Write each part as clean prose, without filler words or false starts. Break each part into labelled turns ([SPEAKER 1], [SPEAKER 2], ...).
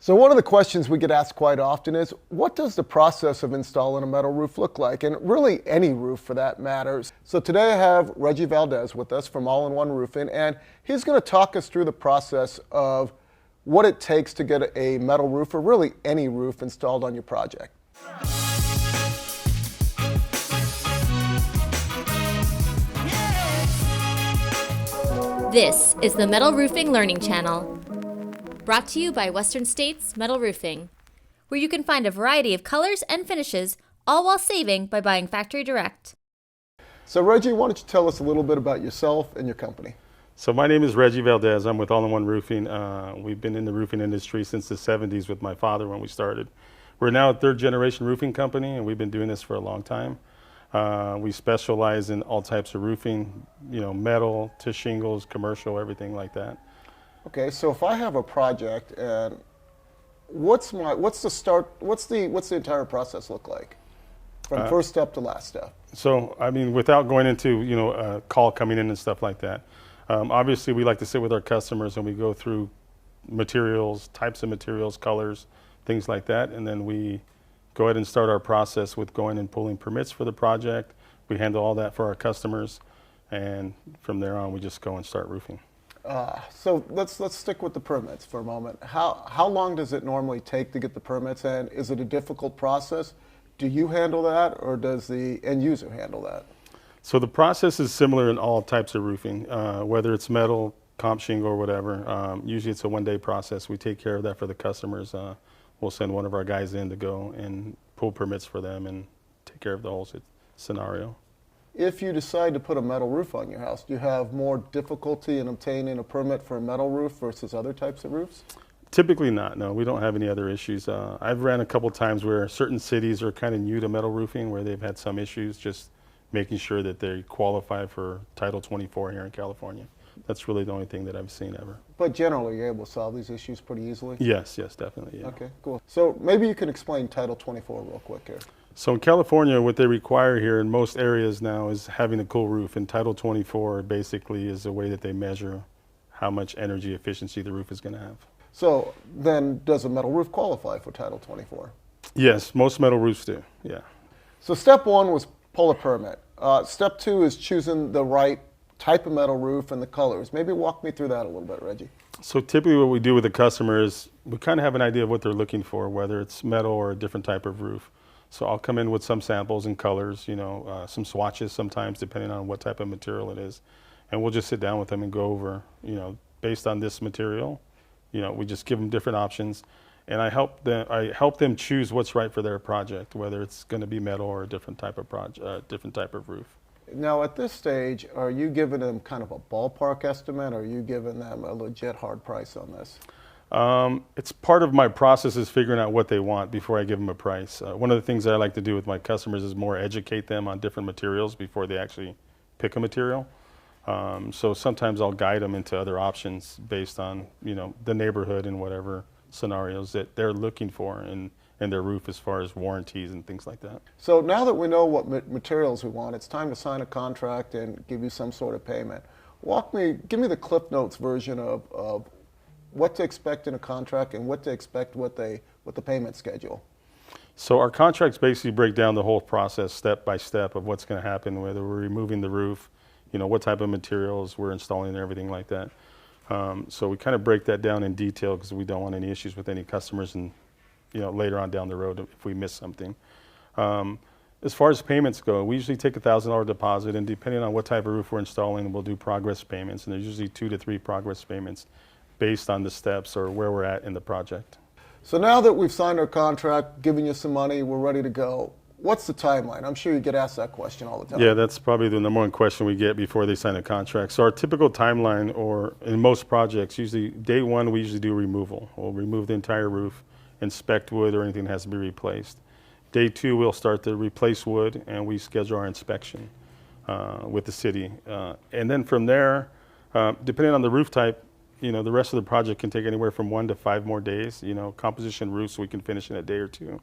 [SPEAKER 1] So one of the questions we get asked quite often is, what does the process of installing a metal roof look like? And really any roof for that matters. So today I have Reggie Valdez with us from All-in-One Roofing, and he's going to talk us through the process of what it takes to get a metal roof, or really any roof, installed on your project.
[SPEAKER 2] This is the Metal Roofing Learning Channel, brought to you by Western States Metal Roofing, where you can find a variety of colors and finishes, all while saving by buying factory direct.
[SPEAKER 1] So Reggie, why don't you tell us a little bit about yourself and your company?
[SPEAKER 3] So my name is Reggie Valdez. I'm with All-in-One Roofing. We've been in the roofing industry since the 70s with my father when we started. We're now a third generation roofing company, and we've been doing this for a long time. We specialize in all types of roofing, metal to shingles, commercial, everything like that.
[SPEAKER 1] Okay, so if I have a project, and what's the entire process look like, from first step to last step?
[SPEAKER 3] So, I mean, without going into, a call coming in and stuff like that, obviously we like to sit with our customers and we go through materials, types of materials, colors, things like that, and then we go ahead and start our process with going and pulling permits for the project. We handle all that for our customers, and from there on we just go and start roofing.
[SPEAKER 1] So let's stick with the permits for a moment. How long does it normally take to get the permits, and is it a difficult process? Do you handle that, or does the end user handle that?
[SPEAKER 3] So the process is similar in all types of roofing, whether it's metal, comp shingle, or whatever. Usually it's a one-day process. We take care of that for the customers. We'll send one of our guys in to go and pull permits for them and take care of the whole scenario.
[SPEAKER 1] If you decide to put a metal roof on your house, do you have more difficulty in obtaining a permit for a metal roof versus other types of roofs?
[SPEAKER 3] Typically not, no. We don't have any other issues. I've ran a couple times where certain cities are kind of new to metal roofing, where they've had some issues just making sure that they qualify for Title 24 here in California. That's really the only thing that I've seen ever.
[SPEAKER 1] But generally, you're able to solve these issues pretty easily?
[SPEAKER 3] Yes, definitely. Yeah.
[SPEAKER 1] Okay, cool. So maybe you can explain Title 24 real quick here.
[SPEAKER 3] So in California, what they require here in most areas now is having a cool roof, and Title 24 basically is a way that they measure how much energy efficiency the roof is going to have.
[SPEAKER 1] So then, does a metal roof qualify for Title 24?
[SPEAKER 3] Yes, most metal roofs do, yeah.
[SPEAKER 1] So step one was pull a permit. Step two is choosing the right type of metal roof and the colors. Maybe walk me through that a little bit, Reggie.
[SPEAKER 3] So typically what we do with the customer is we kind of have an idea of what they're looking for, whether it's metal or a different type of roof. So I'll come in with some samples and colors, some swatches sometimes depending on what type of material it is. And we'll just sit down with them and go over, based on this material, we just give them different options. And I help them choose what's right for their project, whether it's going to be metal or a different type of roof.
[SPEAKER 1] Now at this stage, are you giving them kind of a ballpark estimate, or are you giving them a legit hard price on this?
[SPEAKER 3] It's part of my process is figuring out what they want before I give them a price. One of the things that I like to do with my customers is more educate them on different materials before they actually pick a material. So sometimes I'll guide them into other options based on, the neighborhood and whatever scenarios that they're looking for in their roof as far as warranties and things like that.
[SPEAKER 1] So now that we know what materials we want, it's time to sign a contract and give you some sort of payment. Give me the Cliff Notes version of what to expect in a contract and what to expect with the payment schedule.
[SPEAKER 3] So our contracts basically break down the whole process step by step of what's going to happen, whether we're removing the roof, what type of materials we're installing and everything like that. So we kind of break that down in detail because we don't want any issues with any customers and later on down the road if we miss something. As far as payments go, we usually take a $1,000 deposit, and depending on what type of roof we're installing, we'll do progress payments, and there's usually 2 to 3 progress payments based on the steps or where we're at in the project.
[SPEAKER 1] So now that we've signed our contract, given you some money, we're ready to go. What's the timeline? I'm sure you get asked that question all the time.
[SPEAKER 3] Yeah, that's probably the number one question we get before they sign a contract. So our typical timeline, or in most projects, usually day one, we usually do removal. We'll remove the entire roof, inspect wood or anything that has to be replaced. Day two, we'll start to replace wood, and we schedule our inspection with the city. And then from there, depending on the roof type, the rest of the project can take anywhere from 1 to 5 more days. Composition roofs we can finish in a day or two.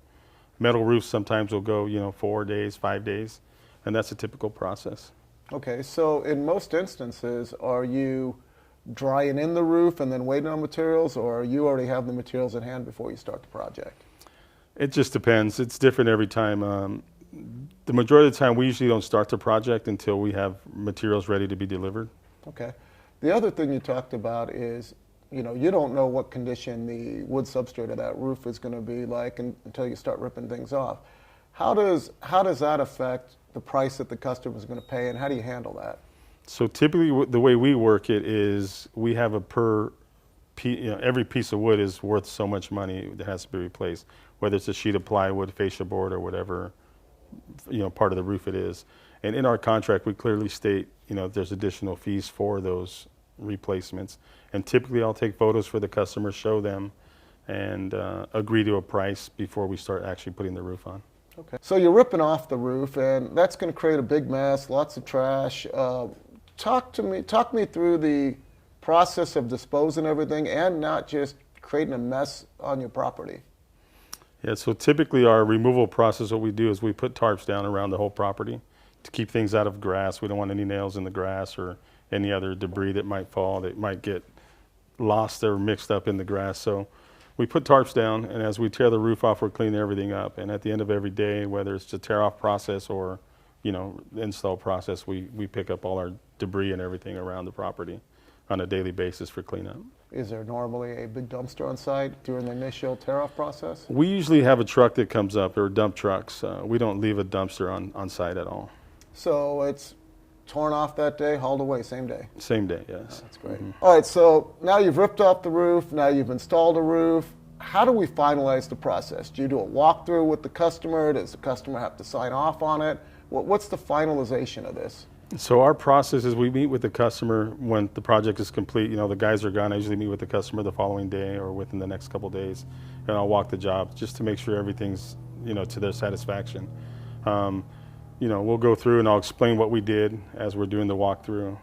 [SPEAKER 3] Metal roofs sometimes will go, 4 days, 5 days, and that's a typical process.
[SPEAKER 1] Okay, so in most instances, are you drying in the roof and then waiting on materials, or you already have the materials in hand before you start the project?
[SPEAKER 3] It just depends. It's different every time. The majority of the time, we usually don't start the project until we have materials ready to be delivered.
[SPEAKER 1] Okay. The other thing you talked about is, you don't know what condition the wood substrate of that roof is going to be like until you start ripping things off. How does that affect the price that the customer is going to pay, and how do you handle that?
[SPEAKER 3] So typically, the way we work it is we have every piece of wood is worth so much money that has to be replaced, whether it's a sheet of plywood, fascia board, or whatever part of the roof it is. And in our contract, we clearly state there's additional fees for those replacements. And typically, I'll take photos for the customer, show them, and agree to a price before we start actually putting the roof on.
[SPEAKER 1] Okay. So you're ripping off the roof, and that's going to create a big mess, lots of trash. Talk me through the process of disposing everything and not just creating a mess on your property.
[SPEAKER 3] Yeah, so typically our removal process, what we do is we put tarps down around the whole property to keep things out of grass. We don't want any nails in the grass or any other debris that might fall that might get lost or mixed up in the grass. So we put tarps down, and as we tear the roof off, we're cleaning everything up. And at the end of every day, whether it's the tear off process or the install process, we pick up all our debris and everything around the property on a daily basis for cleanup.
[SPEAKER 1] Is there normally a big dumpster on site during the initial tear-off process?
[SPEAKER 3] We usually have a truck that comes up, or dump trucks. We don't leave a dumpster on site at all.
[SPEAKER 1] So it's torn off that day, hauled away same day?
[SPEAKER 3] Same day, yes.
[SPEAKER 1] That's great. All right, so now you've ripped off the roof, now you've installed a roof. How do we finalize the process? Do you do a walkthrough with the customer? Does the customer have to sign off on it? What's the finalization of this?
[SPEAKER 3] So our process is we meet with the customer when the project is complete. The guys are gone. I usually meet with the customer the following day or within the next couple of days, and I'll walk the job just to make sure everything's to their satisfaction. We'll go through and I'll explain what we did as we're doing the walkthrough,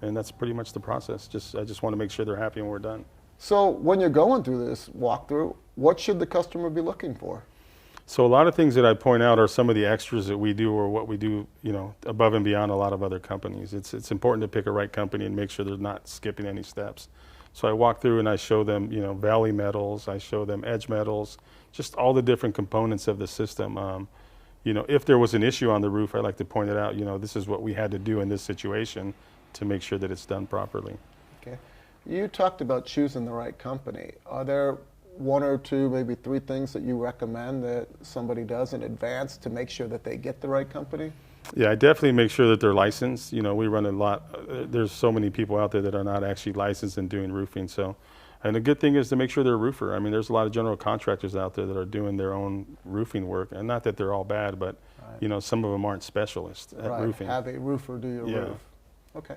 [SPEAKER 3] and that's pretty much the process. I just want to make sure they're happy when we're done.
[SPEAKER 1] So when you're going through this walkthrough, what should the customer be looking for?
[SPEAKER 3] So a lot of things that I point out are some of the extras that we do or what we do, above and beyond a lot of other companies. It's important to pick a right company and make sure they're not skipping any steps. So I walk through and I show them, valley metals, I show them edge metals, just all the different components of the system. If there was an issue on the roof, I like to point it out, this is what we had to do in this situation to make sure that it's done properly.
[SPEAKER 1] Okay. You talked about choosing the right company. Are there one or two, maybe three things that you recommend that somebody does in advance to make sure that they get the right company?
[SPEAKER 3] Yeah, I definitely make sure that they're licensed. We run a lot. There's so many people out there that are not actually licensed in doing roofing. And the good thing is to make sure they're a roofer. I mean, there's a lot of general contractors out there that are doing their own roofing work, and not that they're all bad, but some of them aren't specialists at roofing.
[SPEAKER 1] Have a roofer do your roof. Okay.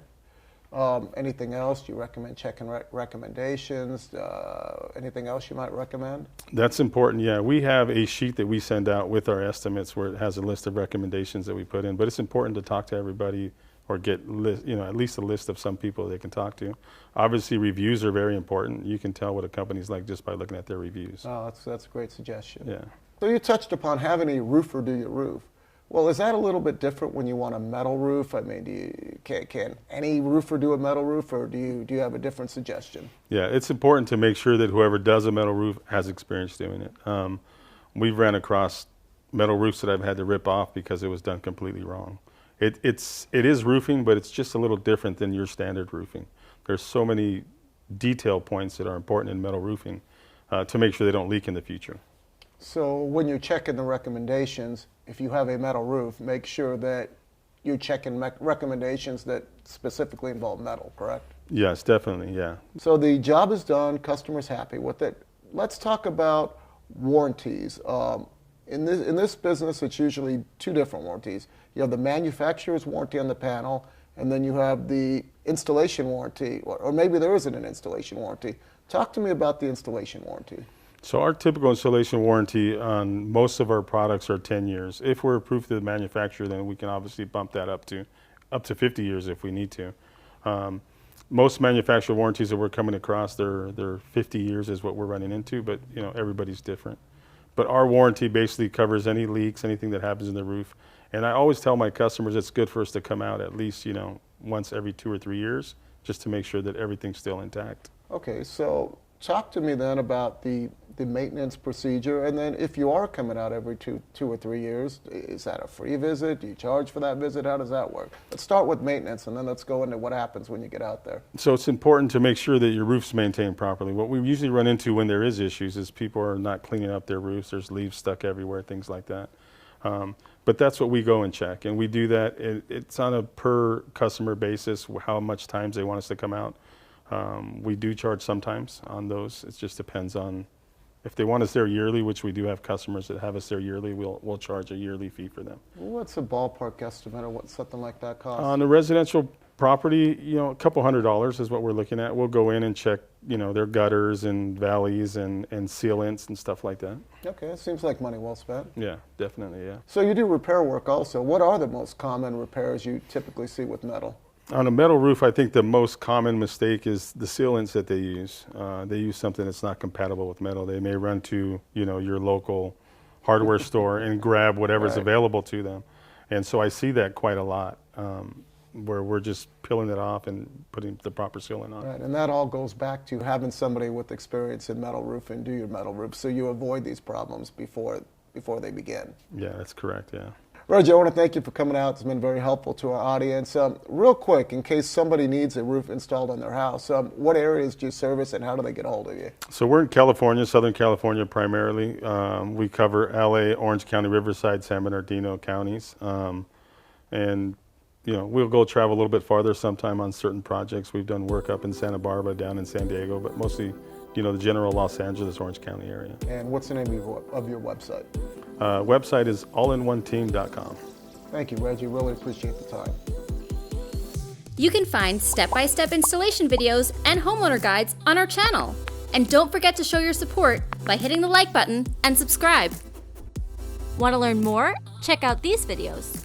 [SPEAKER 1] Anything else you recommend? Checking recommendations? Anything else you might recommend?
[SPEAKER 3] That's important. Yeah, we have a sheet that we send out with our estimates where it has a list of recommendations that we put in. But it's important to talk to everybody or get at least a list of some people they can talk to. Obviously, reviews are very important. You can tell what a company's like just by looking at their reviews.
[SPEAKER 1] Oh, that's a great suggestion.
[SPEAKER 3] Yeah.
[SPEAKER 1] So you touched upon having a roofer do your roof. Well, is that a little bit different when you want a metal roof? I mean, can any roofer do a metal roof, or do you have a different suggestion?
[SPEAKER 3] Yeah, it's important to make sure that whoever does a metal roof has experience doing it. We've ran across metal roofs that I've had to rip off because it was done completely wrong. It is roofing, but it's just a little different than your standard roofing. There's so many detail points that are important in metal roofing to make sure they don't leak in the future.
[SPEAKER 1] So when you're checking the recommendations, if you have a metal roof, make sure that you're checking recommendations that specifically involve metal, correct?
[SPEAKER 3] Yes, definitely, yeah.
[SPEAKER 1] So the job is done, customer's happy with it. Let's talk about warranties. In this business, it's usually two different warranties. You have the manufacturer's warranty on the panel, and then you have the installation warranty, or maybe there isn't an installation warranty. Talk to me about the installation warranty.
[SPEAKER 3] So our typical installation warranty on most of our products are 10 years. If we're approved to the manufacturer, then we can obviously bump that up to 50 years if we need to. Most manufacturer warranties that we're coming across, they're 50 years is what we're running into, but everybody's different. But our warranty basically covers any leaks, anything that happens in the roof. And I always tell my customers it's good for us to come out at least once every 2 or 3 years just to make sure that everything's still intact.
[SPEAKER 1] Okay, so talk to me then about the maintenance procedure, and then if you are coming out every two or 3 years, is that a free visit? Do you charge for that visit? How does that work? Let's start with maintenance, and then let's go into what happens when you get out there.
[SPEAKER 3] So it's important to make sure that your roof's maintained properly. What we usually run into when there is issues is people are not cleaning up their roofs. There's leaves stuck everywhere, things like that. But that's what we go and check, and we do that. It's on a per customer basis, how much times they want us to come out. We do charge sometimes on those. It just depends on if they want us there yearly, which we do have customers that have us there yearly. We'll charge a yearly fee for them.
[SPEAKER 1] What's a ballpark estimate of what something like that costs?
[SPEAKER 3] On the residential property, a couple $100 is what we're looking at. We'll go in and check, their gutters and valleys and sealants and stuff like that.
[SPEAKER 1] Okay, it seems like money well spent.
[SPEAKER 3] Yeah, definitely, yeah.
[SPEAKER 1] So you do repair work also. What are the most common repairs you typically see with metal?
[SPEAKER 3] On a metal roof, I think the most common mistake is the sealants that they use. They use something that's not compatible with metal. They may run to, your local hardware store and grab whatever's
[SPEAKER 1] Right.
[SPEAKER 3] available to them. And so I see that quite a lot, where we're just peeling it off and putting the proper sealant on.
[SPEAKER 1] Right, and that all goes back to having somebody with experience in metal roofing do your metal roof, so you avoid these problems before they begin.
[SPEAKER 3] Yeah, that's correct, yeah.
[SPEAKER 1] Reggie, I want to thank you for coming out. It's been very helpful to our audience. Real quick, in case somebody needs a roof installed on their house, what areas do you service and how do they get a hold of you?
[SPEAKER 3] So we're in California, Southern California primarily. We cover LA, Orange County, Riverside, San Bernardino counties. And we'll go travel a little bit farther sometime on certain projects. We've done work up in Santa Barbara, down in San Diego, but mostly, the general Los Angeles, Orange County area.
[SPEAKER 1] And what's the name of your website?
[SPEAKER 3] Website is allinoneteam.com.
[SPEAKER 1] Thank you, Reggie. Really appreciate the time.
[SPEAKER 2] You can find step-by-step installation videos and homeowner guides on our channel. And don't forget to show your support by hitting the like button and subscribe. Want to learn more? Check out these videos.